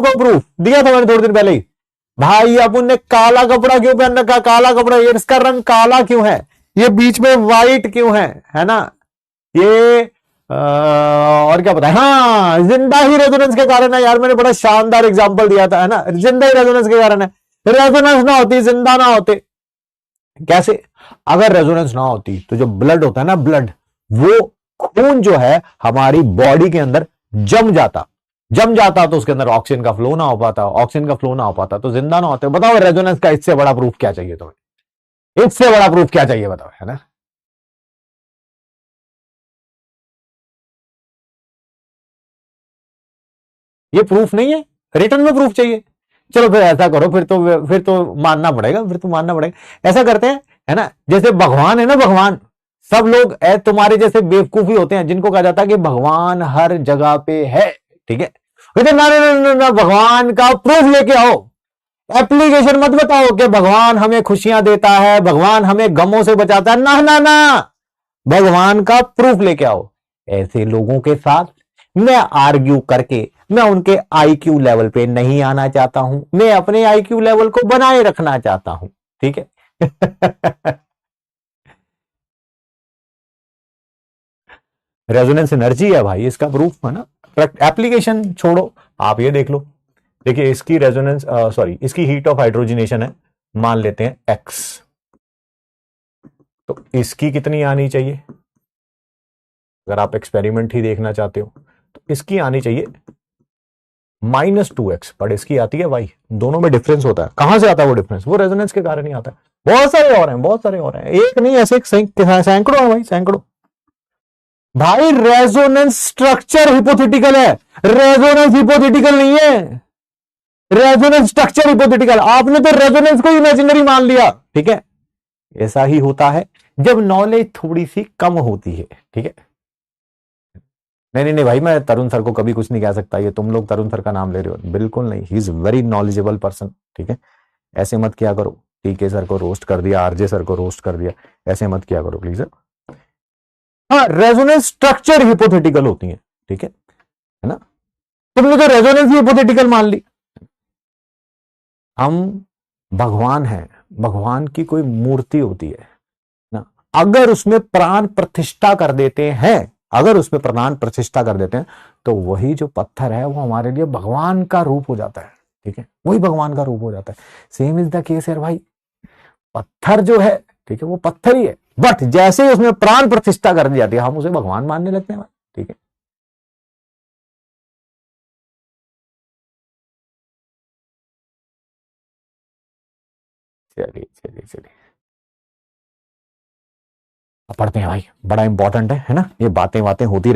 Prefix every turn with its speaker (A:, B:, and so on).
A: को प्रूफ दिया था मैंने थोड़े दिन पहले ही। भाई अपन ने काला कपड़ा क्यों पहन रखा, काला कपड़ा, ये इसका रंग काला क्यों है, ये बीच में व्हाइट क्यों है ना, ये और क्या पता है, हाँ जिंदा ही रेजोनेंस के कारण है यार, मैंने बड़ा शानदार एग्जांपल दिया था, है ना, जिंदा ही रेजोनेंस के कारण है। रेजोनेंस ना होती, जिंदा ना होते, कैसे, अगर रेजोनेंस ना होती तो जो ब्लड होता है ना, ब्लड, वो खून जो है हमारी बॉडी के अंदर जम जाता, तो उसके अंदर ऑक्सीजन का फ्लो ना हो पाता, तो जिंदा ना होते। बताओ रेजोनेंस का इससे बड़ा प्रूफ क्या चाहिए तुम्हें, इससे बड़ा प्रूफ क्या चाहिए बताओ, है ना। ये प्रूफ नहीं है, रिटर्न में प्रूफ चाहिए। चलो फिर ऐसा करो, फिर तो मानना पड़ेगा, ऐसा करते हैं, है ना, जैसे भगवान है ना, भगवान, सब लोग तुम्हारे जैसे बेवकूफी होते हैं जिनको कहा जाता है कि भगवान हर जगह पे है, ठीक है, कहते ना ना ना ना, भगवान का प्रूफ लेके आओ, एप्लीकेशन मत बताओ कि भगवान हमें खुशियां देता है, भगवान हमें गमों से बचाता है, ना ना ना, भगवान का प्रूफ लेके आओ। ऐसे लोगों के साथ मैं आर्ग्यू करके मैं उनके आईक्यू लेवल पे नहीं आना चाहता हूं, मैं अपने आईक्यू लेवल को बनाए रखना चाहता हूं, ठीक है। रेजोनेंस एनर्जी है भाई, इसका प्रूफ है ना, एप्लीकेशन छोड़ो, आप ये देख लो, देखिए इसकी रेजोनेंस, सॉरी, इसकी हीट ऑफ हाइड्रोजनेशन है, मान लेते हैं एक्स, तो इसकी कितनी आनी चाहिए, अगर आप एक्सपेरिमेंट ही देखना चाहते हो तो इसकी आनी चाहिए -2x, बट इसकी आती है y, दोनों में डिफरेंस होता है, कहां से आता है वो डिफरेंस, वो रेजोनेंस के कारण ही आता है। बहुत सारे और हैं, एक नहीं, ऐसे सैकड़ों है भाई, सैकड़ों। भाई रेजोनेंस स्ट्रक्चर हिपोथेटिकल है, रेजोनेंस हिपोथेटिकल नहीं है, रेजोनेंस स्ट्रक्चर हिपोथेटिकल, आपने तो रेजोनेंस को इमेजिनरी मान लिया, ठीक है। ऐसा ही होता है जब नॉलेज थोड़ी सी कम होती है, ठीक है। नहीं नहीं नहीं भाई, मैं तरुण सर को कभी कुछ नहीं कह सकता, ये तुम लोग तरुण सर का नाम ले रहे हो, बिल्कुल नहीं, he is very knowledgeable person, ठीक है। ऐसे मत किया करो, टीके सर को रोस्ट कर दिया, आरजे सर को रोस्ट कर दिया, ऐसे मत किया करो प्लीज। हाँ, रेजोनेंस स्ट्रक्चर हिपोथेटिकल होती है, ठीक है ना, तुमने तो रेजोनेंस ही हिपोथेटिकल मान ली। हम भगवान हैं, भगवान की कोई मूर्ति होती है ना, अगर उसमें प्राण प्रतिष्ठा कर देते हैं, तो वही जो पत्थर है वो हमारे लिए भगवान का रूप हो जाता है, ठीक है, वही भगवान का रूप हो जाता है। सेम इज द केस है भाई, पत्थर जो है, ठीक है, वो पत्थर ही है, बट जैसे ही उसमें प्राण प्रतिष्ठा कर दी जाती है हम उसे भगवान मानने लगते हैं, ठीक है। चलिए चलिए चलिए, अब पढ़ते हैं भाई, बड़ा इंपॉर्टेंट है ना, ये बातें होती